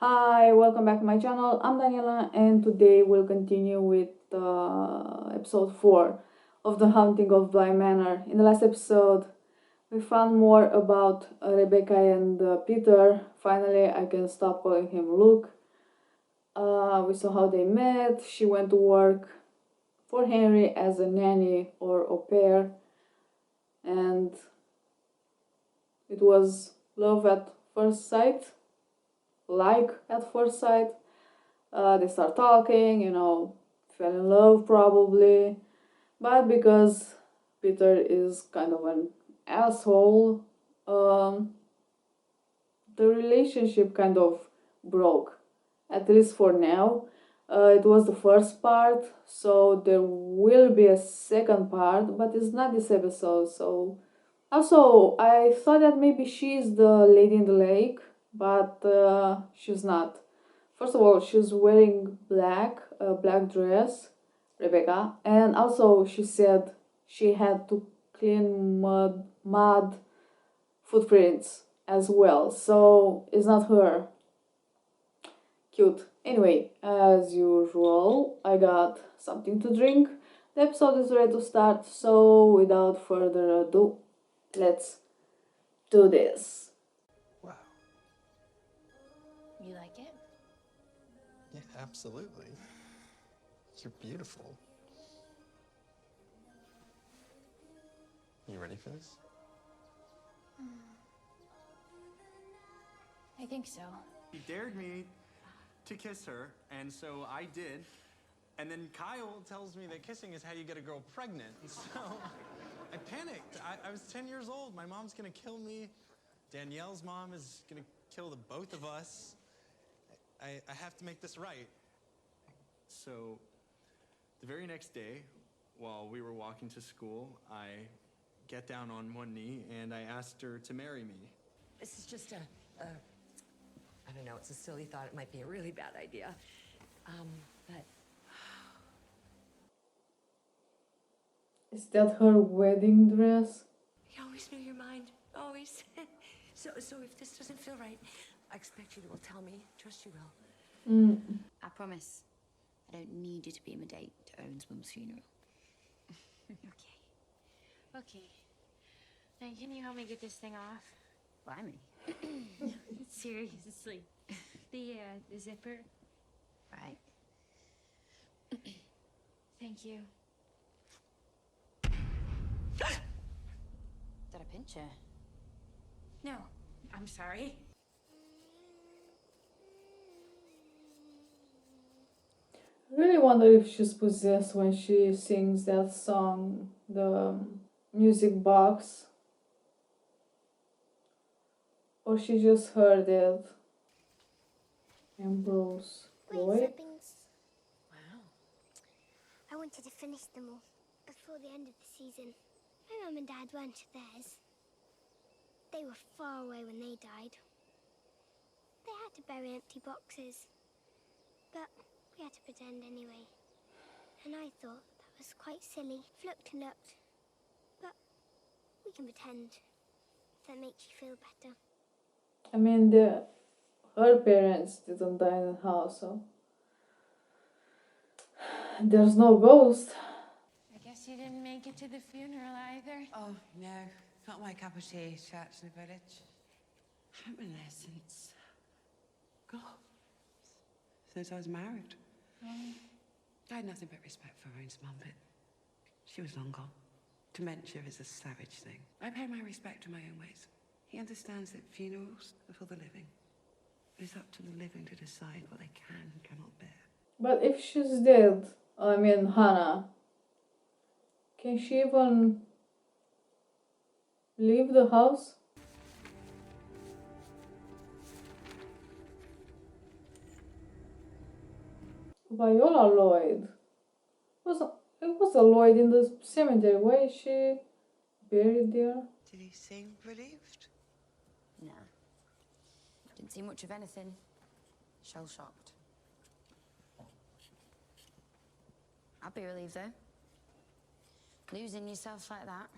Hi, welcome back to my channel. I'm Daniela, and today we'll continue with episode 4 of The Haunting of Bly Manor. In the last episode, we found more about Rebecca and Peter. Finally, I can stop calling him Luke. We saw how they met. She went to work for Henry as a nanny or au pair, and it was love at first sight, like at first sight. They start talking, fell in love probably, but because Peter is kind of an asshole, um, the relationship kind of broke, at least for now. It was the first part, so there will be a second part, but it's not this episode. So also, I thought that maybe she's the lady in the lake, but she's not. First of all, she's wearing black, a black dress, Rebecca, and also she said she had to clean mud footprints as well. So it's not her. Cute. Anyway, as usual, I got something to drink. The episode is ready to start, so without further ado, let's do this. Wow. You like it? Yeah, absolutely. You're beautiful. You ready for this? I think so. He dared me to kiss her, and so I did. And then Kyle tells me that kissing is how you get a girl pregnant. So I panicked. I was 10 years old. My mom's gonna kill me. Danielle's mom is gonna kill the both of us. I have to make this right. So the very next day, while we were walking to school, I get down on one knee and I asked her to marry me. This is just I don't know, it's a silly thought. It might be a really bad idea. But Is that her wedding dress? you always knew your mind, always. So if this doesn't feel right, I expect you will tell me. Trust you will. I promise. I don't need you to be my date to Owen's mum's funeral. Okay. Okay. Now, can you help me get this thing off? Why me? Seriously. The zipper. Right. Thank you. Did I pinch her? No, I'm sorry. I really wonder if she's possessed when she sings that song, the music box. Or she just heard it. Ambrose Great Lloyd. flippings. Wow. I wanted to finish them all before the end of the season. My mum and dad weren't at theirs. They were far away when they died. They had to bury empty boxes. But we had to pretend anyway. And I thought that was quite silly. Looked and looked. But we can pretend if that makes you feel better. I mean, her parents didn't die in the house, so there's no ghost. I guess you didn't make it to the funeral either. Oh, no. Not my cup of tea, church in the village. I haven't been there since... God. Since I was married. I had nothing but respect for Owen's mum, but she was long gone. Dementia is a savage thing. I pay my respect in my own ways. He understands that funerals are for the living. It's up to the living to decide what they can and cannot bear. But if she's dead, I mean Hannah, can she even leave the house? Viola Lloyd. It was a Lloyd in the cemetery. Why is she buried there? Did he seem relieved? Nah. Didn't see much of anything. Shell-shocked. I'd be relieved, though. Losing yourself like that.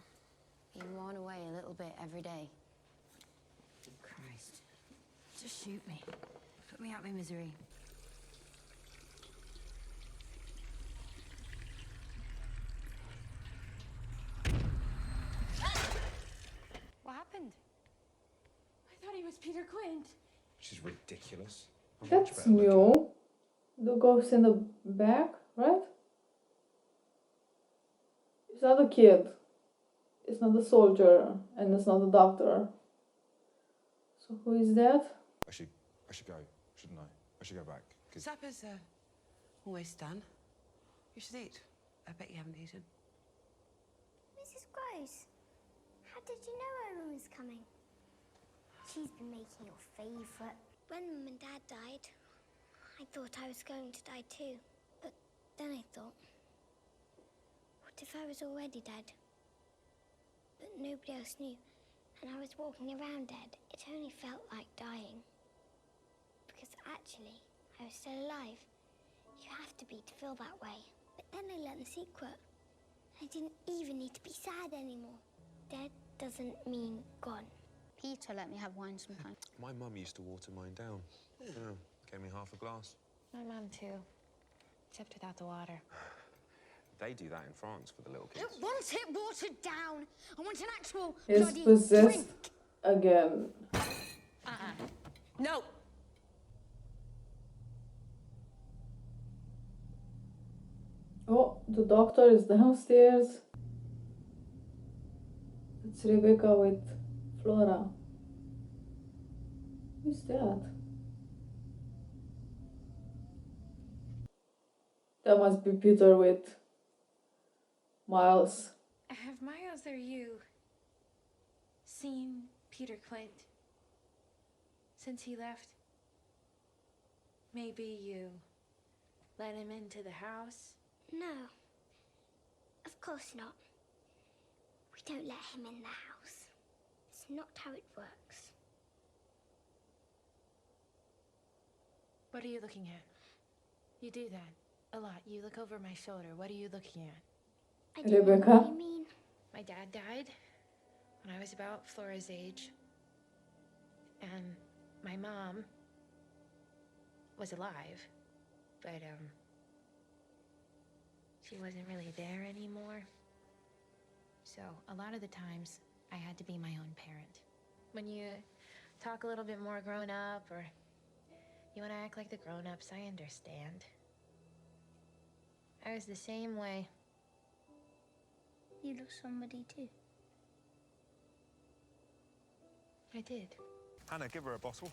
Being worn away a little bit every day. Christ. Just shoot me. If me out of my misery. What happened? I thought he was Peter Quint. Which is ridiculous. That's new. The ghost in the back, right? It's not a kid. It's not a soldier, and it's not a doctor. So who is that? I should go, shouldn't I? I should go back. Cause Supper's almost done. You should eat. I bet you haven't eaten. Mrs. Gross, how did you know Owen was coming? She's been making your favourite. When Mum and Dad died, I thought I was going to die too. But then I thought, what if I was already dead? But nobody else knew, and I was walking around dead. It only felt like dying. Because actually, I was still alive. You have to be to feel that way. But then I learned the secret. I didn't even need to be sad anymore. Dead doesn't mean gone. Peter let me have wine sometimes. my mum used to water mine down. Yeah, gave me half a glass. My mom, too. Except without the water. They do that in France for the little I kids. don't want it watered down. I want an actual Is bloody possessed drink. again. No! Oh, the doctor is downstairs. It's Rebecca with Flora. Who's that? That must be Peter with Miles. Have Miles or you seen Peter Quint since he left? Maybe you let him into the house? No, of course not. We don't let him in the house. It's not how it works. What are you looking at? You do that a lot. You look over my shoulder. What are you looking at? I don't know Rebecca? what you mean. My dad died when I was about Flora's age. And my mom was alive, but she wasn't really there anymore. So a lot of the times I had to be my own parent. When you talk a little bit more grown up, or you want to act like the grown-ups, I understand. I was the same way. You lost somebody too. I did. Hannah, give her a bottle.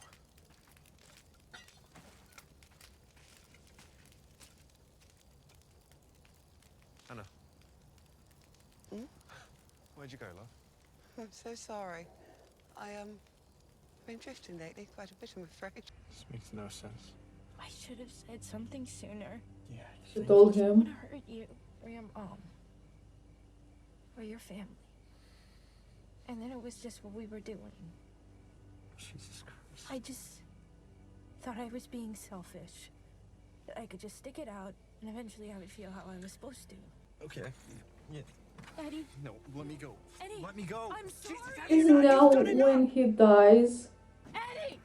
Hannah. Where'd you go, love? I'm so sorry. I've been drifting lately quite a bit, I'm afraid. This makes no sense. I should have said something sooner. Yeah. She told I don't want him. to hurt you or your mom or your family. And then it was just what we were doing. Jesus Christ. I just thought I was being selfish. That I could just stick it out and eventually I would feel how I was supposed to. Okay. Yeah. Eddie, No, let me go. Eddie, Let me go. I'm sorry. Is now when he dies. Eddie!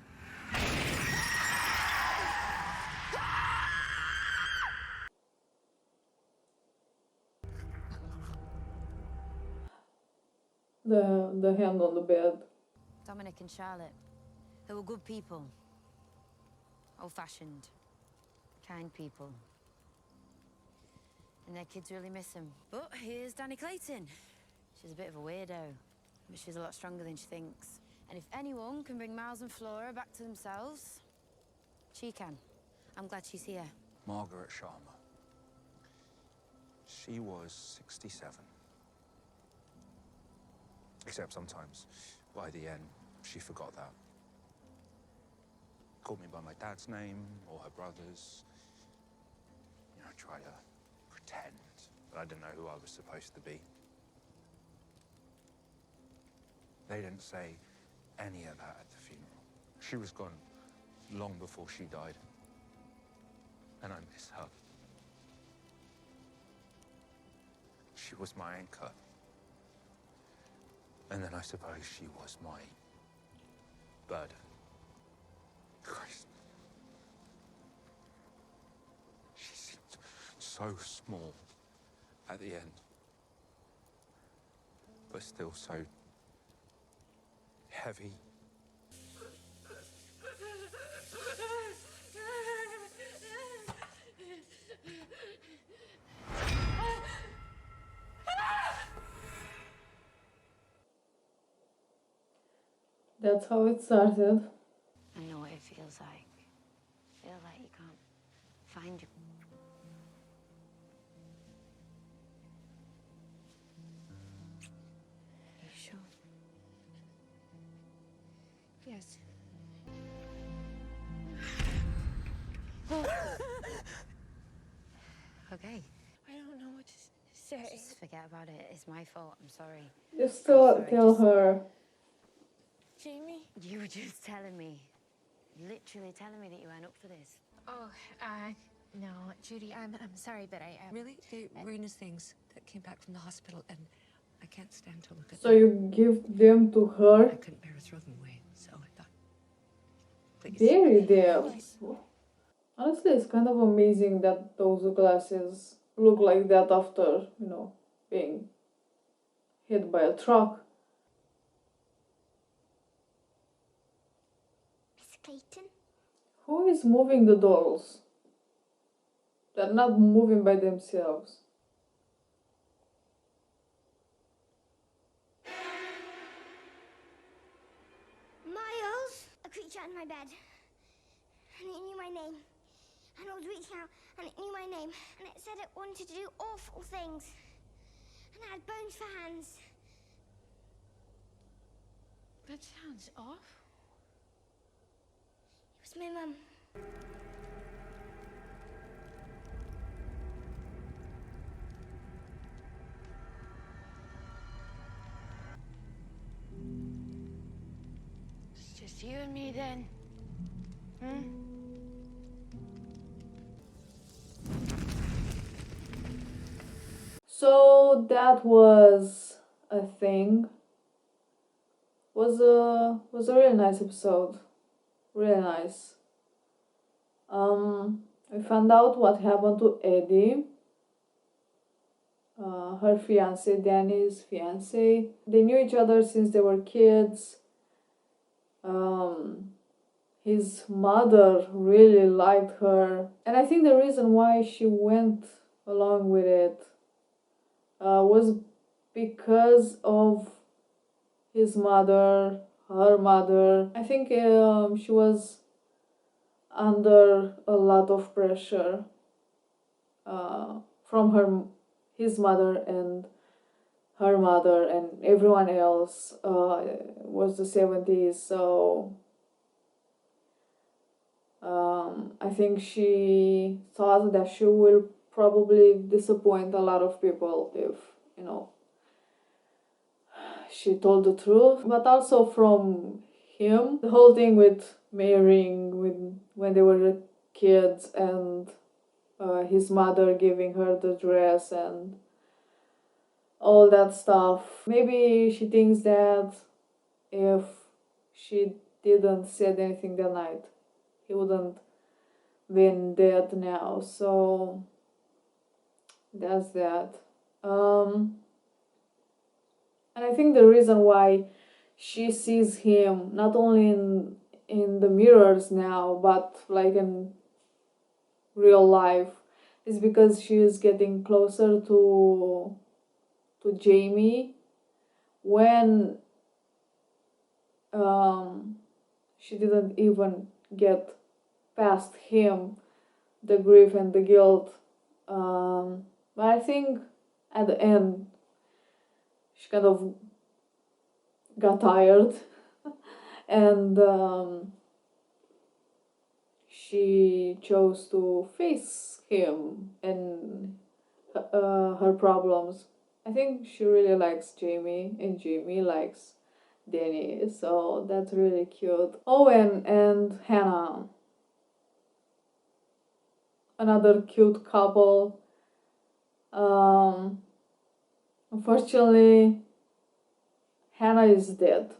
The hand on the bed. Dominic and Charlotte, they were good people. Old-fashioned, kind people. And their kids really miss them. But here's Danny Clayton. She's a bit of a weirdo, but she's a lot stronger than she thinks. And if anyone can bring Miles and Flora back to themselves, she can. I'm glad she's here. Margaret Sharma. She was 67. Except sometimes, by the end, she forgot that. Called me by my dad's name or her brother's. You know, tried to pretend that I didn't know who I was supposed to be. They didn't say any of that at the funeral. She was gone long before she died. And I miss her. She was my anchor. And then I suppose she was my burden. Christ. so small at the end, but still so heavy. That's how it started. I know what it feels like. Feel like you can't find your... You sure? Yes. Okay. I don't know what to say. Just forget about it. It's my fault. I'm sorry. Just I'm sorry, tell just- her. Jamie? You were just telling me. Literally telling me that you weren't up for this. Oh, no, Judy, I'm sorry, but I Really? They Rena's things that came back from the hospital, and I can't stand to look at So them. you give them to her? I couldn't bear to throw them away, so I thought, please. Bury them. Yes. Honestly, it's kind of amazing that those glasses look like that after, being hit by a truck. Miss Clayton? Who is moving the dolls? They're not moving by themselves. Miles! A creature under my bed. And it knew my name. And I was reaching out, and it knew my name. And it said it wanted to do awful things. And it had bones for hands. That sounds awful. It was my mum. It's just you and me then. So that was a thing. Was a really nice episode. Really nice. We found out what happened to Eddie. Her fiance, Danny's fiance. They knew each other since they were kids. His mother really liked her, and I think the reason why she went along with it was because of his mother, her mother. I think she was under a lot of pressure from his mother and her mother and everyone else. Was the 70s, so I think she thought that she will probably disappoint a lot of people if, she told the truth. But also from him, the whole thing with marrying when they were kids, and his mother giving her the dress and all that stuff. Maybe she thinks that if she didn't said anything that night, he wouldn't been dead now. So that's that. And I think the reason why she sees him not only in the mirrors now, but like in real life, is because she is getting closer to Jamie when she didn't even get past him, the grief and the guilt. But I think at the end she kind of got tired and she chose to face him and her problems. I think she really likes Jamie and Jamie likes Danny, so that's really cute. Owen and Hannah, another cute couple. Unfortunately, Hannah is dead.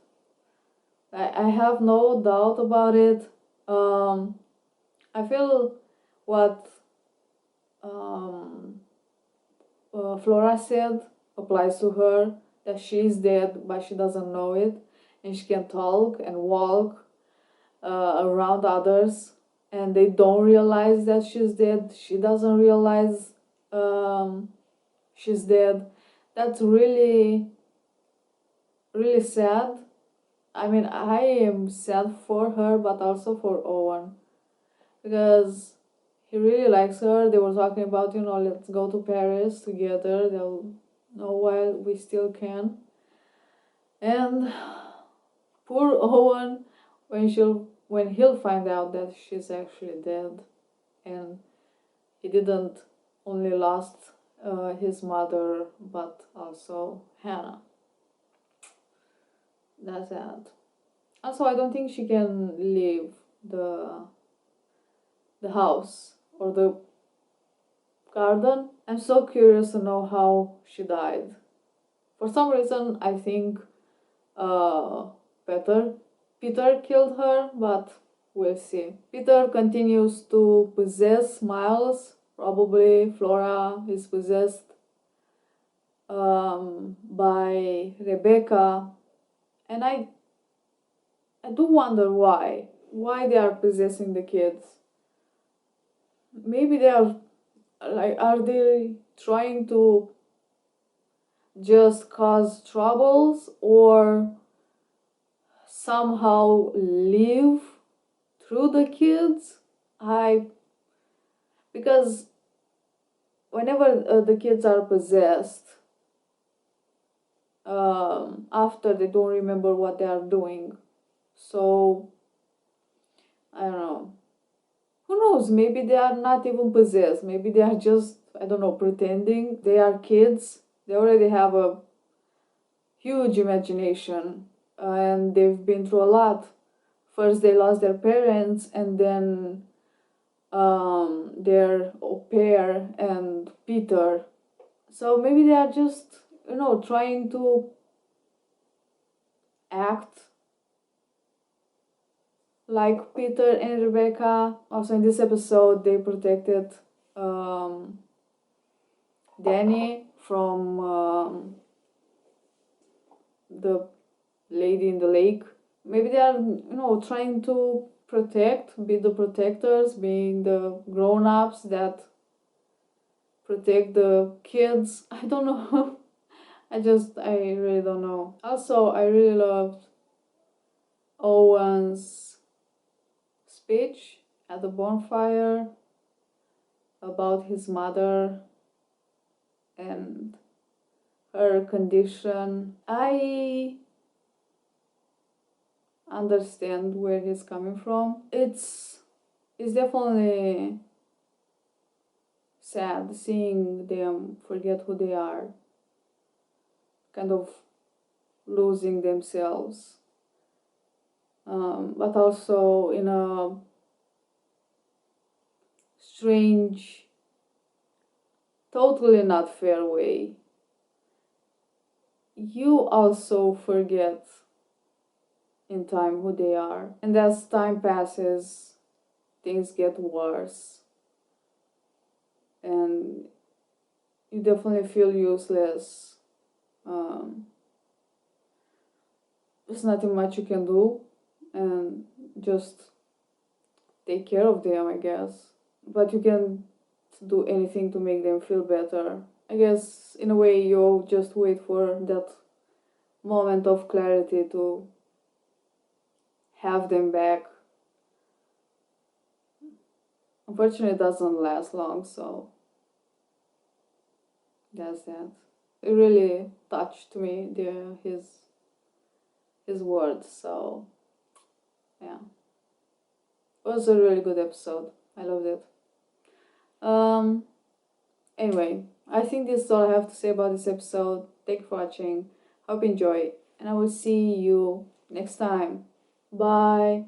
I have no doubt about it. I feel what um, Flora said applies to her, that she is dead but she doesn't know it, and she can talk and walk around others, and they don't realize that she's dead. She doesn't realize she's dead. That's really, really sad. I mean, I am sad for her, but also for Owen, because he really likes her. They were talking about, let's go to Paris together. They'll know while we still can. And poor Owen, when he'll find out that she's actually dead, and he didn't only lost his mother, but also Hannah. That's sad. Also, I don't think she can leave the house or the garden. I'm so curious to know how she died. For some reason, I think Peter killed her, but we'll see. Peter continues to possess Miles. Probably Flora is possessed by Rebecca, and I do wonder why they are possessing the kids. Maybe they are are they trying to just cause troubles, or somehow live through the kids? Because whenever the kids are possessed, after they don't remember what they are doing. So I don't know. Who knows? Maybe they are not even possessed. Maybe they are just, I don't know, pretending they are kids. They already have a huge imagination, and they've been through a lot. First, they lost their parents, and then their au pair and Peter. So maybe they are just, trying to act like Peter and Rebecca. Also, in this episode, they protected Danny from the lady in the lake. Maybe they are, trying to be the protectors, being the grown-ups that protect the kids. I don't know. I really don't know. Also, I really loved Owen's speech at the bonfire about his mother and her condition. I understand where he's coming from. It's definitely sad seeing them forget who they are, kind of losing themselves, but also in a strange, totally not fair way. You also forget in time who they are, and as time passes, things get worse, and you definitely feel useless. There's nothing much you can do, and just take care of them, I guess. But you can do anything to make them feel better. I guess in a way you just wait for that moment of clarity to have them back. Unfortunately, it doesn't last long, so that's that. It really touched me, his words, so yeah. It was a really good episode. I loved it. Anyway, I think this is all I have to say about this episode. Thank you for watching. Hope you enjoy, and I will see you next time. Bye.